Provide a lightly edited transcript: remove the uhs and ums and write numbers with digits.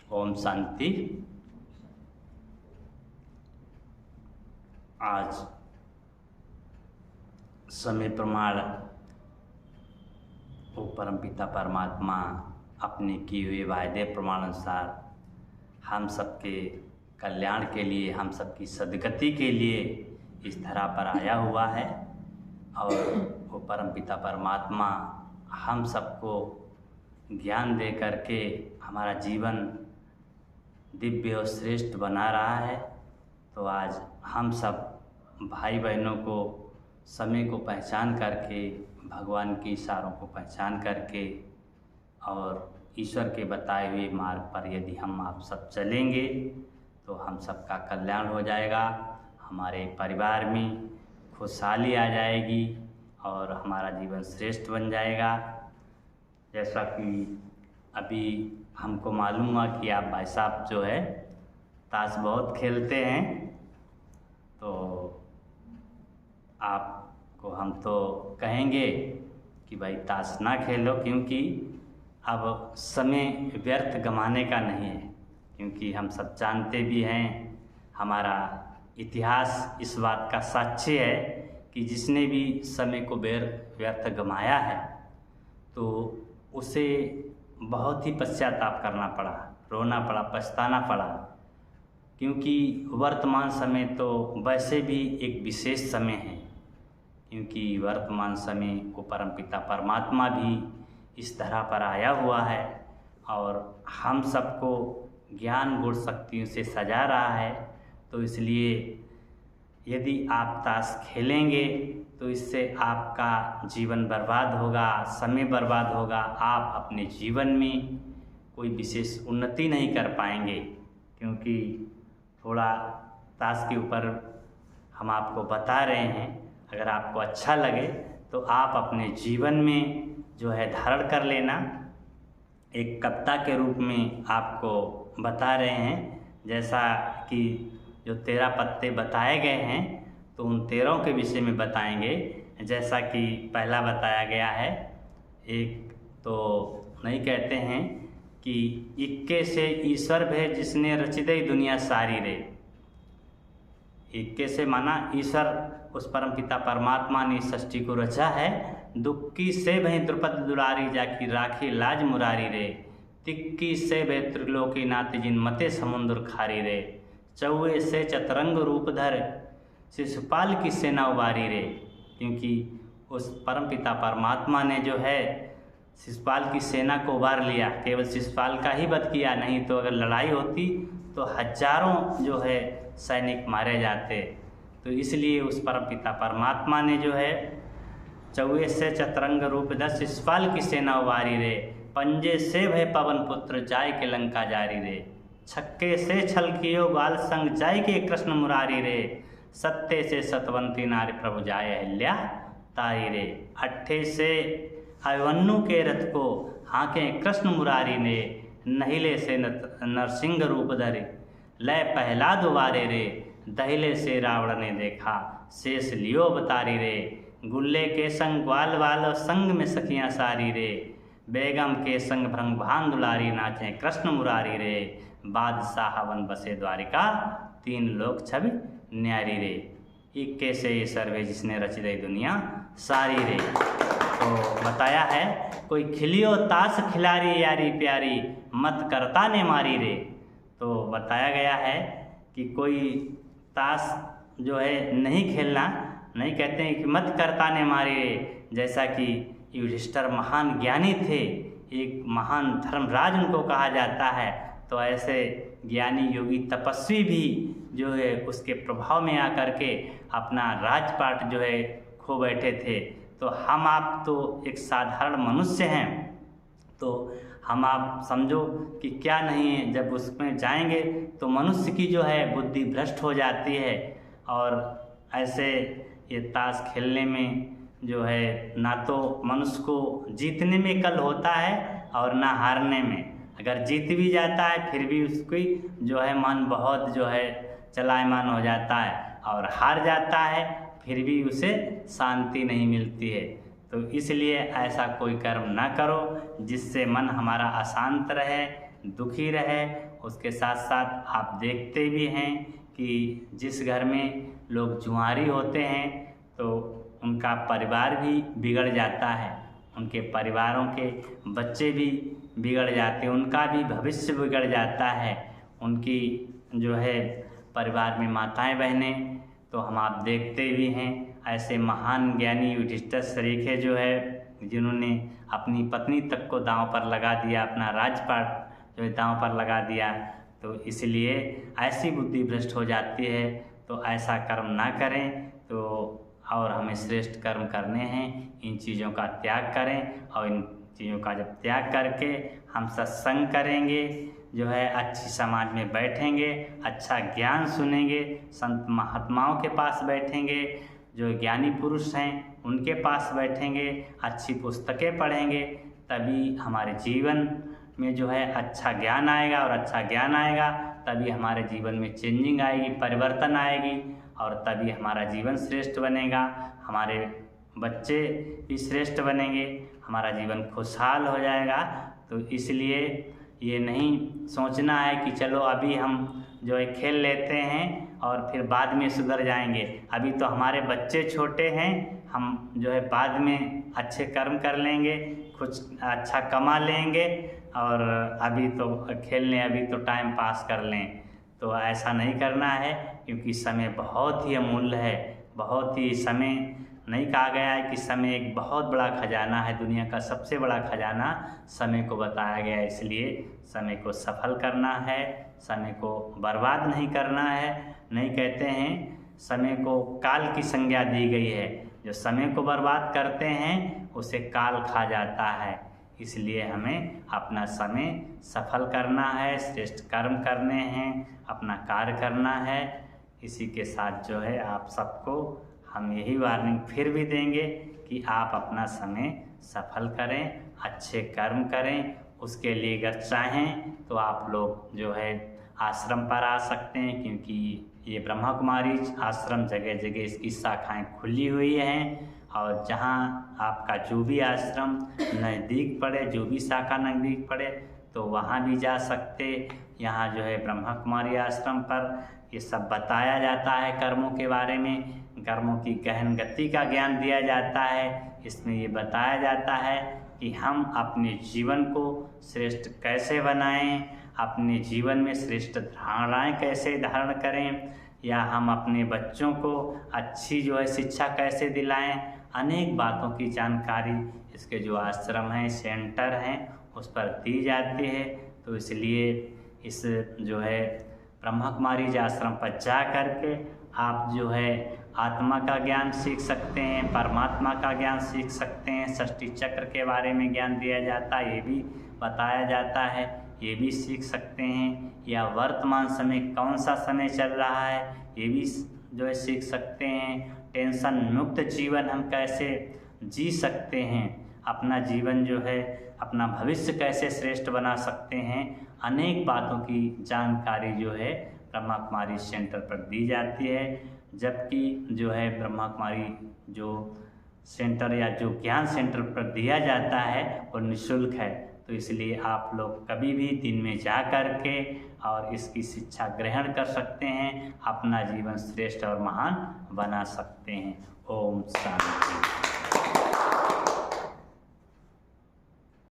ओम शांति। आज समय प्रमाण वो परमपिता परमात्मा अपने किए हुए वायदे प्रमाणानुसार हम सबके कल्याण के लिए, हम सबकी सद्गति के लिए इस धरा पर आया हुआ है। और वो परमपिता परमात्मा हम सबको ज्ञान दे करके हमारा जीवन दिव्य और श्रेष्ठ बना रहा है। तो आज हम सब भाई बहनों को समय को पहचान करके, भगवान के इशारों को पहचान करके और ईश्वर के बताए हुए मार्ग पर यदि हम आप सब चलेंगे तो हम सबका कल्याण हो जाएगा, हमारे परिवार में खुशहाली आ जाएगी और हमारा जीवन श्रेष्ठ बन जाएगा। जैसा कि अभी हमको मालूम हुआ कि आप भाई साहब जो है ताश बहुत खेलते हैं, तो आपको हम तो कहेंगे कि भाई ताश ना खेलो, क्योंकि अब समय व्यर्थ गंवाने का नहीं है। क्योंकि हम सब जानते भी हैं, हमारा इतिहास इस बात का साक्षी है कि जिसने भी समय को व्यर्थ गंवाया है तो उसे बहुत ही पश्चाताप करना पड़ा, रोना पड़ा, पछताना पड़ा। क्योंकि वर्तमान समय तो वैसे भी एक विशेष समय है, क्योंकि वर्तमान समय को परमपिता परमात्मा भी इस तरह पर आया हुआ है और हम सबको ज्ञान गुण शक्तियों से सजा रहा है। तो इसलिए यदि आप ताश खेलेंगे तो इससे आपका जीवन बर्बाद होगा, समय बर्बाद होगा, आप अपने जीवन में कोई विशेष उन्नति नहीं कर पाएंगे। क्योंकि थोड़ा ताश के ऊपर हम आपको बता रहे हैं, अगर आपको अच्छा लगे तो आप अपने जीवन में जो है धारण कर लेना। एक कविता के रूप में आपको बता रहे हैं, जैसा कि जो 13 पत्ते बताए गए हैं तो उन 13 के विषय में बताएंगे। जैसा कि पहला बताया गया है, एक तो नहीं कहते हैं कि इक्के से ईश्वर भे जिसने रची दई दुनिया सारी रे। इक्के से माना ईश्वर, उस परमपिता परमात्मा ने सृष्टि को रचा है। दुक्की से भय द्रुपद दुलारी जाकी राखी लाज मुरारी रे। तिक्की से भय त्रिलोकी नाथ जिन मते समुद्र खारी रे। चौवे से चतरंग रूप धर शिशुपाल की सेना उबारी रे। क्योंकि उस परमपिता परमात्मा ने जो है शिशुपाल की सेना को उबार लिया। केवल शिशुपाल का ही वध किया, नहीं तो अगर लड़ाई होती तो हजारों जो है सैनिक मारे जाते। तो इसलिए उस परमपिता परमात्मा ने जो है चौवे से चतरंग रूप धर शिशुपाल की सेना उबारी रे। पंजे से भय पवन पुत्र जाय के लंका जारी रे। छक्के से छल कियो बाल संग जाय के कृष्ण मुरारी रे। सत्ते से सतवंती नारी प्रभु जाय अहिल्या तारी रे। अट्ठे से अभिमन्यु के रथ को हाके कृष्ण मुरारी ने। नहिले से नरसिंह रूप धरे लय पहला दुबारे रे। दहिले से रावण ने देखा शेष लियो अवतारी रे। गुल्ले के संग ग्वाल वाल संग में सखियां सारी रे। बेगम के संग भ्रंग भान दुलारी नाचे कृष्ण मुरारी रे। बादशाह वन बसे द्वारिका 3 लोक छवि न्यारी रे। इक्के से ये सर्वे जिसने रची दई दुनिया सारी रे। तो बताया है, कोई खिलियो ताश खिलारी यारी प्यारी मत करता ने मारी रे। तो बताया गया है कि कोई ताश जो है नहीं खेलना, नहीं कहते हैं कि मत करता ने मारी रे। जैसा कि युधिष्ठिर महान ज्ञानी थे, एक महान धर्मराज उनको कहा जाता है। तो ऐसे ज्ञानी योगी तपस्वी भी जो है उसके प्रभाव में आकर के अपना राजपाट जो है खो बैठे थे। तो हम आप तो एक साधारण मनुष्य हैं, तो हम आप समझो कि क्या नहीं है। जब उसमें जाएंगे तो मनुष्य की जो है बुद्धि भ्रष्ट हो जाती है। और ऐसे ये ताश खेलने में जो है ना तो मनुष्य को जीतने में कल होता है और ना हारने में। अगर जीत भी जाता है फिर भी उसकी जो है मन बहुत जो है चलायमान हो जाता है, और हार जाता है फिर भी उसे शांति नहीं मिलती है। तो इसलिए ऐसा कोई कर्म ना करो जिससे मन हमारा अशांत रहे, दुखी रहे। उसके साथ साथ आप देखते भी हैं कि जिस घर में लोग जुआरी होते हैं तो उनका परिवार भी बिगड़ जाता है, उनके परिवारों के बच्चे भी बिगड़ जाते हैं, उनका भी भविष्य बिगड़ जाता है, उनकी जो है परिवार में माताएं बहनें। तो हम आप देखते भी हैं ऐसे महान ज्ञानी युधिष्ठिर सरीखे जो है, जिन्होंने अपनी पत्नी तक को दांव पर लगा दिया, अपना राजपाट जो है दांव पर लगा दिया। तो इसलिए ऐसी बुद्धि भ्रष्ट हो जाती है। तो ऐसा कर्म ना करें। तो और हमें श्रेष्ठ कर्म करने हैं, इन चीज़ों का त्याग करें। और इन चीज़ों का जब त्याग करके हम सत्संग करेंगे, जो है अच्छी समाज में बैठेंगे, अच्छा ज्ञान सुनेंगे, संत महात्माओं के पास बैठेंगे, जो ज्ञानी पुरुष हैं उनके पास बैठेंगे, अच्छी पुस्तकें पढ़ेंगे, तभी हमारे जीवन में जो है अच्छा ज्ञान आएगा। और अच्छा ज्ञान आएगा तभी हमारे जीवन में चेंजिंग आएगी, परिवर्तन आएगी, और तभी हमारा जीवन श्रेष्ठ बनेगा, हमारे बच्चे भी श्रेष्ठ बनेंगे, हमारा जीवन खुशहाल हो जाएगा। तो इसलिए ये नहीं सोचना है कि चलो अभी हम जो है खेल लेते हैं और फिर बाद में सुधर जाएंगे। अभी तो हमारे बच्चे छोटे हैं, हम जो है बाद में अच्छे कर्म कर लेंगे, कुछ अच्छा कमा लेंगे, और अभी तो खेल लें, अभी तो टाइम पास कर लें। तो ऐसा नहीं करना है, क्योंकि समय बहुत ही अमूल्य है। बहुत ही समय नहीं कहा गया है कि समय एक बहुत बड़ा खजाना है, दुनिया का सबसे बड़ा खजाना समय को बताया गया है। इसलिए समय को सफल करना है, समय को बर्बाद नहीं करना है। नहीं कहते हैं, समय को काल की संज्ञा दी गई है, जो समय को बर्बाद करते हैं उसे काल खा जाता है। इसलिए हमें अपना समय सफल करना है, श्रेष्ठ कर्म करने हैं, अपना कार्य करना है। इसी के साथ जो है आप सबको हम यही वार्निंग फिर भी देंगे कि आप अपना समय सफल करें, अच्छे कर्म करें। उसके लिए अगर चाहें तो आप लोग जो है आश्रम पर आ सकते हैं, क्योंकि ये ब्रह्मा कुमारी आश्रम जगह जगह इसकी शाखाएं खुली हुई हैं। और जहां आपका जो भी आश्रम नज़दीक पड़े, जो भी शाखा नज़दीक पड़े, तो वहां भी जा सकते। यहाँ जो है ब्रह्मा कुमारी आश्रम पर ये सब बताया जाता है, कर्मों के बारे में, कर्मों की गहन गति का ज्ञान दिया जाता है। इसमें ये बताया जाता है कि हम अपने जीवन को श्रेष्ठ कैसे बनाएं, अपने जीवन में श्रेष्ठ धारणाएं कैसे धारण करें, या हम अपने बच्चों को अच्छी जो है शिक्षा कैसे दिलाएं। अनेक बातों की जानकारी इसके जो आश्रम हैं, सेंटर हैं, उस पर दी जाती है। तो इसलिए इस जो है ब्रह्मा कुमारी जी आश्रम पर जा कर के आप जो है आत्मा का ज्ञान सीख सकते हैं, परमात्मा का ज्ञान सीख सकते हैं, षष्ठी चक्र के बारे में ज्ञान दिया जाता है, ये भी बताया जाता है, ये भी सीख सकते हैं। या वर्तमान समय कौन सा समय चल रहा है, ये भी जो है सीख सकते हैं। टेंशन मुक्त जीवन हम कैसे जी सकते हैं, अपना जीवन जो है अपना भविष्य कैसे श्रेष्ठ बना सकते हैं, अनेक बातों की जानकारी जो है ब्रह्मा कुमारी सेंटर पर दी जाती है। जबकि जो है ब्रह्मा कुमारी जो सेंटर या जो ज्ञान सेंटर पर दिया जाता है वो निःशुल्क है। तो इसलिए आप लोग कभी भी दिन में जा कर के और इसकी शिक्षा ग्रहण कर सकते हैं, अपना जीवन श्रेष्ठ और महान बना सकते हैं। ओम शांति।